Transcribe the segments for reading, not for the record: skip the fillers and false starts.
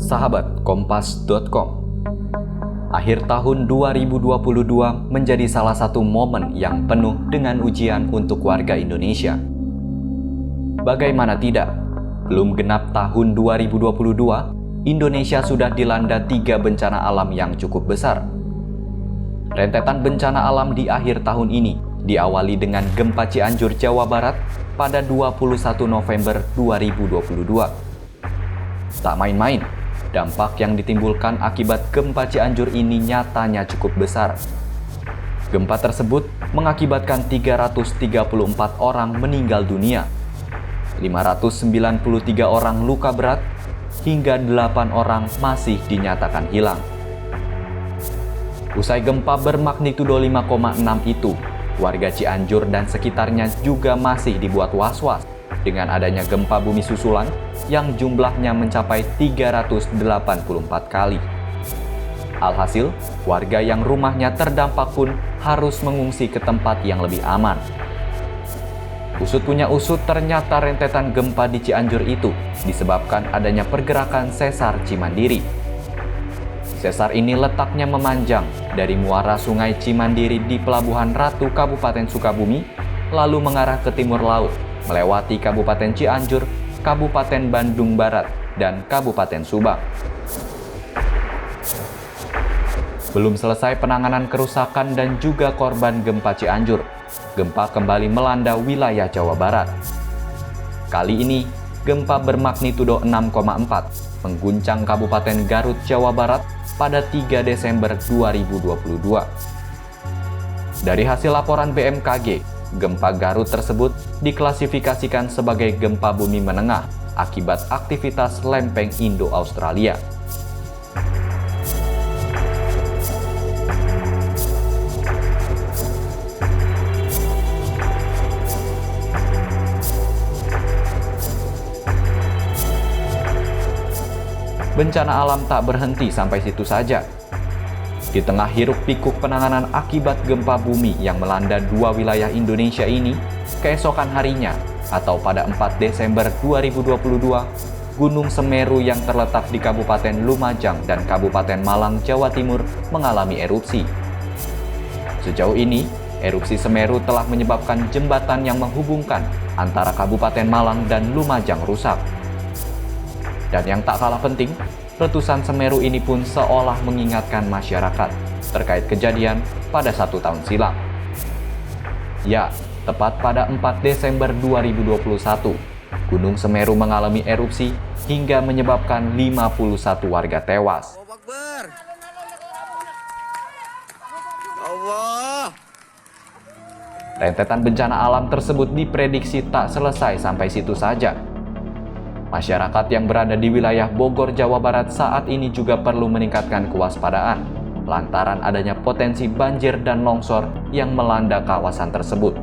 Sahabat Kompas.com, akhir tahun 2022 menjadi salah satu momen yang penuh dengan ujian untuk warga Indonesia. Bagaimana tidak, belum genap tahun 2022, Indonesia sudah dilanda 3 bencana alam yang cukup besar. Rentetan bencana alam di akhir tahun ini diawali dengan gempa Cianjur, Jawa Barat pada 21 November 2022. Tak main-main, dampak yang ditimbulkan akibat gempa Cianjur ini nyatanya cukup besar. Gempa tersebut mengakibatkan 334 orang meninggal dunia, 593 orang luka berat, hingga 8 orang masih dinyatakan hilang. Usai gempa bermagnitudo 5,6 itu, warga Cianjur dan sekitarnya juga masih dibuat was-was dengan adanya gempa bumi susulan yang jumlahnya mencapai 384 kali. Alhasil, warga yang rumahnya terdampak pun harus mengungsi ke tempat yang lebih aman. Usut punya usut, ternyata rentetan gempa di Cianjur itu disebabkan adanya pergerakan sesar Cimandiri. Sesar ini letaknya memanjang dari muara Sungai Cimandiri di Pelabuhan Ratu, Kabupaten Sukabumi, lalu mengarah ke timur laut, melewati Kabupaten Cianjur, Kabupaten Bandung Barat, dan Kabupaten Subang. Belum selesai penanganan kerusakan dan juga korban gempa Cianjur, gempa kembali melanda wilayah Jawa Barat. Kali ini, gempa bermagnitudo 6,4 mengguncang Kabupaten Garut, Jawa Barat pada 3 Desember 2022. Dari hasil laporan BMKG, gempa Garut tersebut diklasifikasikan sebagai gempa bumi menengah akibat aktivitas lempeng Indo-Australia. Bencana alam tak berhenti sampai situ saja. Di tengah hiruk-pikuk penanganan akibat gempa bumi yang melanda 2 wilayah Indonesia ini, keesokan harinya atau pada 4 Desember 2022, Gunung Semeru yang terletak di Kabupaten Lumajang dan Kabupaten Malang, Jawa Timur mengalami erupsi. Sejauh ini, erupsi Semeru telah menyebabkan jembatan yang menghubungkan antara Kabupaten Malang dan Lumajang rusak. Dan yang tak kalah penting, letusan Semeru ini pun seolah mengingatkan masyarakat terkait kejadian pada 1 tahun silam. Ya, tepat pada 4 Desember 2021, Gunung Semeru mengalami erupsi hingga menyebabkan 51 warga tewas. Rentetan bencana alam tersebut diprediksi tak selesai sampai situ saja. Masyarakat yang berada di wilayah Bogor, Jawa Barat saat ini juga perlu meningkatkan kewaspadaan lantaran adanya potensi banjir dan longsor yang melanda kawasan tersebut.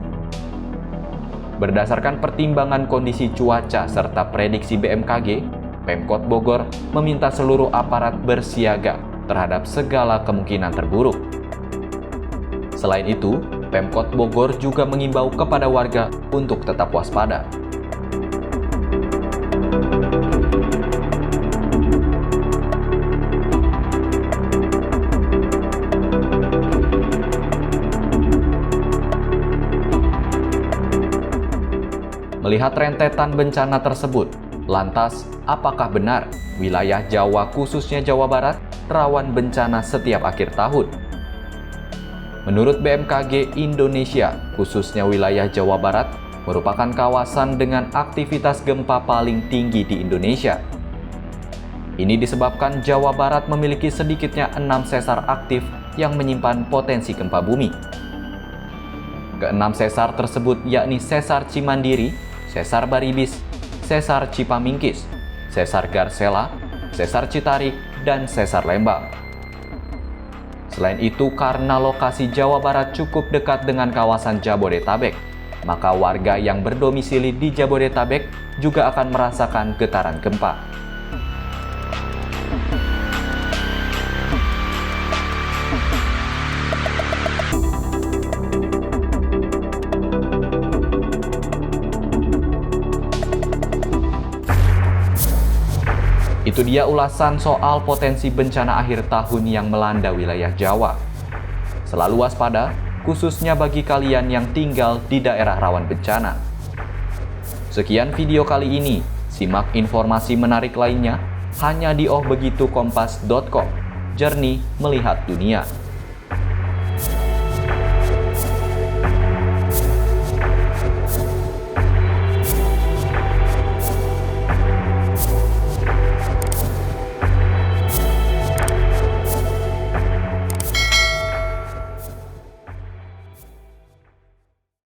Berdasarkan pertimbangan kondisi cuaca serta prediksi BMKG, Pemkot Bogor meminta seluruh aparat bersiaga terhadap segala kemungkinan terburuk. Selain itu, Pemkot Bogor juga mengimbau kepada warga untuk tetap waspada. Melihat rentetan bencana tersebut, lantas apakah benar wilayah Jawa khususnya Jawa Barat rawan bencana setiap akhir tahun? Menurut BMKG Indonesia, khususnya wilayah Jawa Barat, merupakan kawasan dengan aktivitas gempa paling tinggi di Indonesia. Ini disebabkan Jawa Barat memiliki sedikitnya 6 sesar aktif yang menyimpan potensi gempa bumi. Ke-6 sesar tersebut yakni Sesar Cimandiri, Sesar Baribis, Sesar Cipamingkis, Sesar Garsela, Sesar Citarik, dan Sesar Lembang. Selain itu, karena lokasi Jawa Barat cukup dekat dengan kawasan Jabodetabek, maka warga yang berdomisili di Jabodetabek juga akan merasakan getaran gempa. Itu dia ulasan soal potensi bencana akhir tahun yang melanda wilayah Jawa. Selalu waspada, khususnya bagi kalian yang tinggal di daerah rawan bencana. Sekian video kali ini, simak informasi menarik lainnya hanya di ohbegitukompas.com. Jernih melihat dunia.